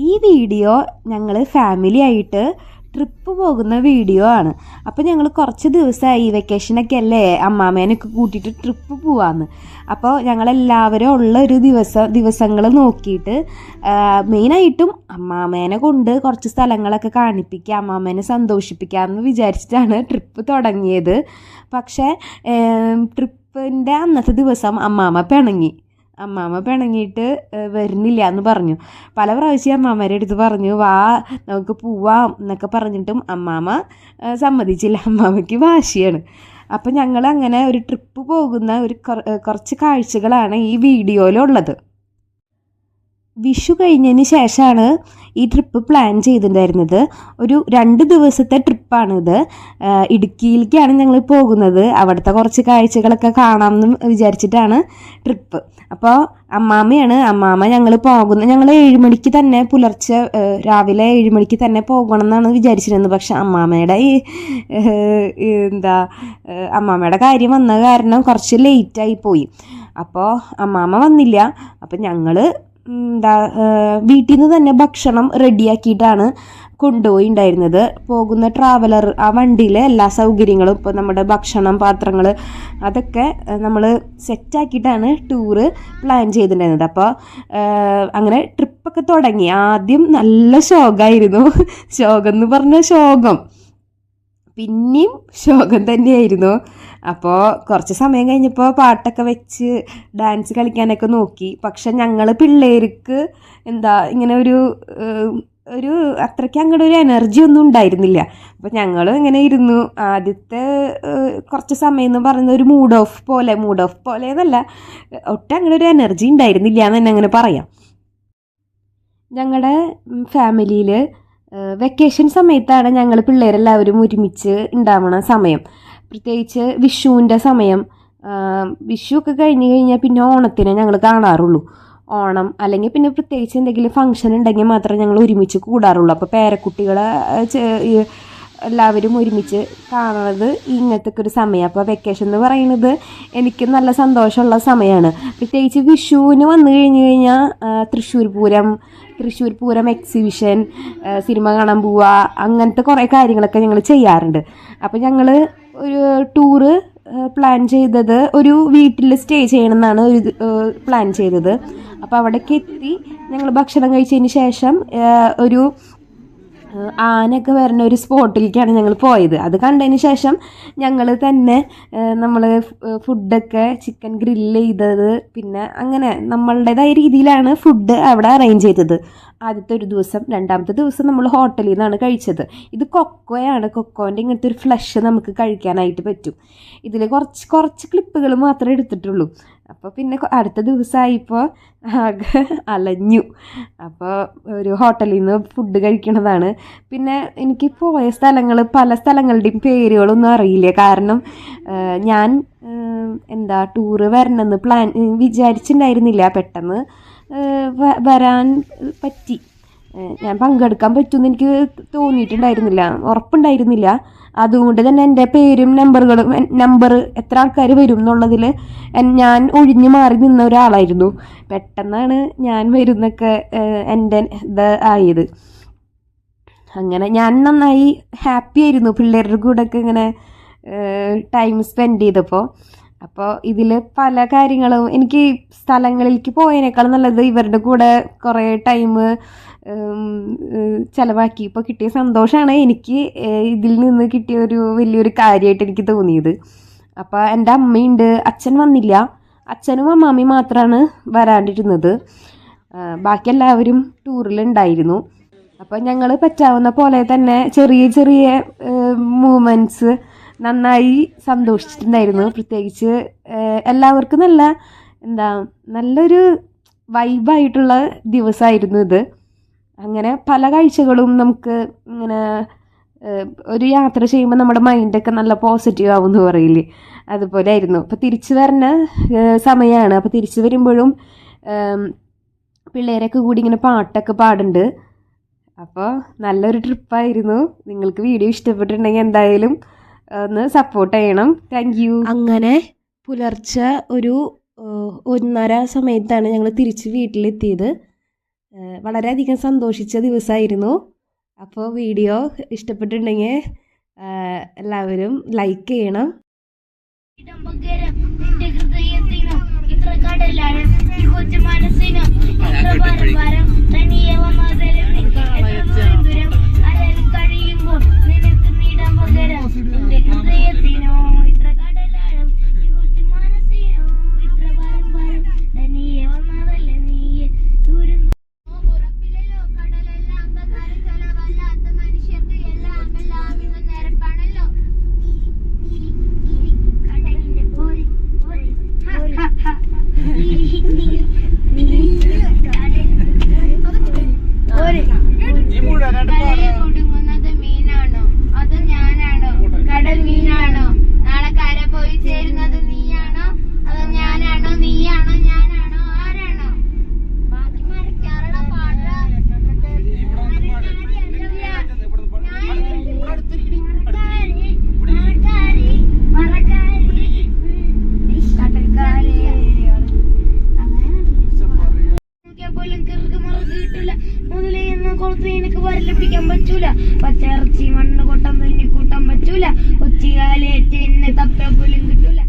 ഈ വീഡിയോ ഞങ്ങൾ ഫാമിലി ആയിട്ട് ട്രിപ്പ് പോകുന്ന വീഡിയോ ആണ്. അപ്പോൾ ഞങ്ങൾ കുറച്ച് ദിവസമായി വെക്കേഷനൊക്കെ അല്ലേ അമ്മാമേനൊക്കെ കൂട്ടിയിട്ട് ട്രിപ്പ് പോവാമെന്ന്. അപ്പോൾ ഞങ്ങളെല്ലാവരും ഉള്ള ഒരു ദിവസങ്ങൾ നോക്കിയിട്ട് മെയിനായിട്ടും അമ്മാമേനെ കൊണ്ട് കുറച്ച് സ്ഥലങ്ങളൊക്കെ കാണിപ്പിക്കുക, അമ്മാമേനെ സന്തോഷിപ്പിക്കാമെന്ന് വിചാരിച്ചിട്ടാണ് ട്രിപ്പ് തുടങ്ങിയത്. പക്ഷേ ട്രിപ്പിൻ്റെ അന്നത്തെ ദിവസം അമ്മാമ്മ പിണങ്ങിയിട്ട് വരുന്നില്ല എന്ന് പറഞ്ഞു. പല പ്രാവശ്യം അമ്മാമ്മേൻ്റെ അടുത്ത് പറഞ്ഞു വാ നമുക്ക് പോവാം എന്നൊക്കെ പറഞ്ഞിട്ടും അമ്മാമ്മ സമ്മതിച്ചില്ല. അമ്മാമ്മയ്ക്ക് വാശിയാണ്. അപ്പം ഞങ്ങൾ അങ്ങനെ ഒരു ട്രിപ്പ് പോകുന്ന കുറച്ച് കാഴ്ചകളാണ് ഈ വീഡിയോയിലുള്ളത്. വിഷു കഴിഞ്ഞതിന് ശേഷമാണ് ഈ ട്രിപ്പ് പ്ലാൻ ചെയ്തിട്ടുണ്ടായിരുന്നത്. ഒരു 2 ദിവസത്തെ ട്രിപ്പാണിത്. ഇടുക്കിയിലേക്കാണ് ഞങ്ങൾ പോകുന്നത്. അവിടുത്തെ കുറച്ച് കാഴ്ചകളൊക്കെ കാണാമെന്ന് വിചാരിച്ചിട്ടാണ് ട്രിപ്പ്. അപ്പോൾ അമ്മാമ്മ ഞങ്ങൾ 7 മണിക്ക് തന്നെ രാവിലെ 7 മണിക്ക് തന്നെ പോകണം എന്നാണ് വിചാരിച്ചിരുന്നത്. പക്ഷെ അമ്മാമ്മയുടെ കാര്യം വന്ന കാരണം കുറച്ച് ലേറ്റായി പോയി. അപ്പോൾ അമ്മാമ്മ വന്നില്ല. അപ്പം ഞങ്ങൾ വീട്ടിൽ നിന്ന് തന്നെ ഭക്ഷണം റെഡിയാക്കിയിട്ടാണ് കൊണ്ടുപോയിണ്ടായിരുന്നത്. പോകുന്ന ട്രാവലർ ആ വണ്ടിയിൽ എല്ലാ സൗകര്യങ്ങളും ഇപ്പോൾ നമ്മുടെ ഭക്ഷണം, പാത്രങ്ങൾ അതൊക്കെ നമ്മൾ സെറ്റാക്കിയിട്ടാണ് ടൂറ് പ്ലാൻ ചെയ്തിട്ടുണ്ടായിരുന്നത്. അപ്പോൾ അങ്ങനെ ട്രിപ്പൊക്കെ തുടങ്ങി. ആദ്യം നല്ല ശോകമായിരുന്നു. ശോകം എന്ന് പറഞ്ഞാൽ ശോകം, പിന്നെയും ശോകം തന്നെയായിരുന്നു. അപ്പോൾ കുറച്ച് സമയം കഴിഞ്ഞപ്പോൾ പാട്ടൊക്കെ വെച്ച് ഡാൻസ് കളിക്കാനൊക്കെ നോക്കി. പക്ഷെ ഞങ്ങൾ പിള്ളേർക്ക് ഇങ്ങനെ ഒരു അത്രയ്ക്ക് അങ്ങോട്ട് ഒരു എനർജി ഒന്നും ഉണ്ടായിരുന്നില്ല. അപ്പോൾ ഞങ്ങൾ ഇങ്ങനെ ഇരുന്നു. ആദ്യത്തെ കുറച്ച് സമയം എന്ന് പറയുന്നത് ഒരു മൂഡ് ഓഫ് പോലെ എന്നല്ല, ഒട്ടും അങ്ങനെ ഒരു എനർജി ഉണ്ടായിരുന്നില്ല എന്ന് തന്നെ അങ്ങനെ പറയാം. ഞങ്ങളുടെ ഫാമിലിയിൽ വെക്കേഷൻ സമയത്താണ് ഞങ്ങൾ പിള്ളേരെല്ലാവരും ഒരുമിച്ച് ഉണ്ടാവണ സമയം. പ്രത്യേകിച്ച് വിഷുവിൻ്റെ സമയം. വിഷു ഒക്കെ കഴിഞ്ഞ് കഴിഞ്ഞാൽ പിന്നെ ഓണത്തിന് ഞങ്ങൾ കാണാറുള്ളൂ. ഓണം അല്ലെങ്കിൽ പിന്നെ പ്രത്യേകിച്ച് എന്തെങ്കിലും ഫംഗ്ഷൻ ഉണ്ടെങ്കിൽ മാത്രമേ ഞങ്ങൾ ഒരുമിച്ച് കൂടാറുള്ളൂ. അപ്പോൾ പേരക്കുട്ടികളെ എല്ലാവരും ഒരുമിച്ച് കാണുന്നത് ഇങ്ങനത്തെ ഒരു സമയം. അപ്പോൾ വെക്കേഷൻ എന്ന് പറയുന്നത് എനിക്ക് നല്ല സന്തോഷമുള്ള സമയമാണ്. പ്രത്യേകിച്ച് വിഷുവിന് വന്നു കഴിഞ്ഞാൽ തൃശ്ശൂർ പൂരം എക്സിബിഷൻ, സിനിമ കാണാൻ പോവുക, അങ്ങനത്തെ കുറേ കാര്യങ്ങളൊക്കെ ഞങ്ങൾ ചെയ്യാറുണ്ട്. അപ്പോൾ ഞങ്ങൾ ഒരു ടൂറ് പ്ലാൻ ചെയ്തത് ഒരു വീട്ടിൽ സ്റ്റേ ചെയ്യണമെന്നാണ് പ്ലാൻ ചെയ്തത്. അപ്പോൾ അവിടേക്ക് എത്തി ഞങ്ങൾ ഭക്ഷണം കഴിച്ചതിന് ശേഷം ഒരു ആനയൊക്കെ വരുന്ന ഒരു സ്പോട്ടിലേക്കാണ് ഞങ്ങൾ പോയത്. അത് കണ്ടതിന് ശേഷം ഞങ്ങൾ തന്നെ നമ്മൾ ഫുഡൊക്കെ ചിക്കൻ ഗ്രില്ല് ചെയ്തത്, പിന്നെ അങ്ങനെ നമ്മളുടേതായ രീതിയിലാണ് ഫുഡ് അവിടെ അറേഞ്ച് ചെയ്തത്. ആദ്യത്തെ ഒരു ദിവസം, 2ാമത്തെ ദിവസം നമ്മൾ ഹോട്ടലിൽ നിന്നാണ് കഴിച്ചത്. ഇത് കൊക്കോയാണ്. കൊക്കോൻ്റെ ഇങ്ങനത്തെ ഒരു ഫ്ലഷ് നമുക്ക് കഴിക്കാനായിട്ട് പറ്റും. ഇതിൽ കുറച്ച് ക്ലിപ്പുകൾ മാത്രമേ എടുത്തിട്ടുള്ളൂ. അപ്പോൾ പിന്നെ അടുത്ത ദിവസമായിപ്പോൾ ആകെ അലഞ്ഞു. അപ്പോൾ ഒരു ഹോട്ടലിൽ നിന്ന് ഫുഡ് കഴിക്കണതാണ്. പിന്നെ എനിക്ക് പോയ പല സ്ഥലങ്ങളുടെയും പേരുകളൊന്നും അറിയില്ല. കാരണം ഞാൻ ടൂറ് വരണമെന്ന് വിചാരിച്ചിട്ടുണ്ടായിരുന്നില്ല. പെട്ടെന്ന് വരാൻ പറ്റി. ഞാൻ പങ്കെടുക്കാൻ പറ്റുമെന്ന് എനിക്ക് തോന്നിയിട്ടുണ്ടായിരുന്നില്ല, ഉറപ്പുണ്ടായിരുന്നില്ല. അതുകൊണ്ട് തന്നെ എൻ്റെ പേരും നമ്പർ എത്ര ആൾക്കാർ വരും എന്നുള്ളതിൽ ഞാൻ ഒഴിഞ്ഞു മാറി നിന്ന ഒരാളായിരുന്നു. പെട്ടെന്നാണ് ഞാൻ വരുന്നൊക്കെ എൻ്റെ ആയത്. അങ്ങനെ ഞാൻ നന്നായി ഹാപ്പി ആയിരുന്നു പിള്ളേരുടെ കൂടെയൊക്കെ ഇങ്ങനെ ടൈം സ്പെൻഡ് ചെയ്തപ്പോൾ. അപ്പോൾ ഇതിൽ പല കാര്യങ്ങളും എനിക്ക് സ്ഥലങ്ങളിലേക്ക് പോയതിനേക്കാൾ നല്ലത് ഇവരുടെ കൂടെ കുറേ ടൈം ചിലവാക്കി ഇപ്പോൾ കിട്ടിയ സന്തോഷമാണ് എനിക്ക് ഇതിൽ നിന്ന് കിട്ടിയ ഒരു വലിയൊരു കാര്യമായിട്ട് എനിക്ക് തോന്നിയത്. അപ്പോൾ എൻ്റെ അമ്മയുണ്ട്, അച്ഛൻ വന്നില്ല. അച്ഛനും അമ്മാമ്മയും മാത്രമാണ് വരാണ്ടിരുന്നത്. ബാക്കി എല്ലാവരും ടൂറിലുണ്ടായിരുന്നു. അപ്പോൾ ഞങ്ങൾ പറ്റാവുന്ന പോലെ തന്നെ ചെറിയ മൂമെൻറ്റ്സ് നന്നായി സന്തോഷിച്ചിട്ടുണ്ടായിരുന്നു. പ്രത്യേകിച്ച് എല്ലാവർക്കും നല്ലൊരു വൈബായിട്ടുള്ള ദിവസമായിരുന്നു ഇത്. അങ്ങനെ പല കാഴ്ചകളും നമുക്ക് ഇങ്ങനെ ഒരു യാത്ര ചെയ്യുമ്പോൾ നമ്മുടെ മൈൻഡൊക്കെ നല്ല പോസിറ്റീവ് ആവും എന്ന് പറയില്ലേ, അതുപോലെ ആയിരുന്നു. അപ്പോൾ തിരിച്ചു വരുന്ന സമയമാണ്. അപ്പോൾ തിരിച്ചു വരുമ്പോഴും പിള്ളേരൊക്കെ കൂടി ഇങ്ങനെ പാട്ടൊക്കെ പാടുന്നുണ്ട്. അപ്പോൾ നല്ലൊരു ട്രിപ്പായിരുന്നു. നിങ്ങൾക്ക് വീഡിയോ ഇഷ്ടപ്പെട്ടിട്ടുണ്ടെങ്കിൽ എന്തായാലും ഒന്ന് സപ്പോർട്ട് ചെയ്യണം. Thank you. അങ്ങനെ പുലർച്ചെ ഒരു 1:30 സമയത്താണ് ഞങ്ങൾ തിരിച്ച് വീട്ടിലെത്തിയത്. വളരെയധികം സന്തോഷിച്ച ദിവസമായിരുന്നു. അപ്പോൾ വീഡിയോ ഇഷ്ടപ്പെട്ടിട്ടുണ്ടെങ്കിൽ എല്ലാവരും ലൈക്ക് ചെയ്യണം. കൊടുങ്ങുന്നത് മീനാണോ അതോ ഞാനാണോ? കടൽ മീനാണോ? നാളെ കര പോയി ചേരുന്നത് നീയാണോ അതോ ഞാനാണോ? നീയാണോ? ഞാനാണോ? ആരാണോ? ബാക്കി മരക്കാരുടെ പാട പോലും കിറുക്ക് മറുക്ക് കിട്ടില്ല. മുതലേ എന്ന കുളത്ത് എനിക്ക് വരലപ്പിക്കാൻ പറ്റൂല. പച്ചിറച്ചി മണ്ണ് കൊട്ടം തന്നെ കൂട്ടാൻ പറ്റൂല. കൊച്ചികാലേറ്റ് എന്നെ തപ്പ പോലും കിട്ടൂല.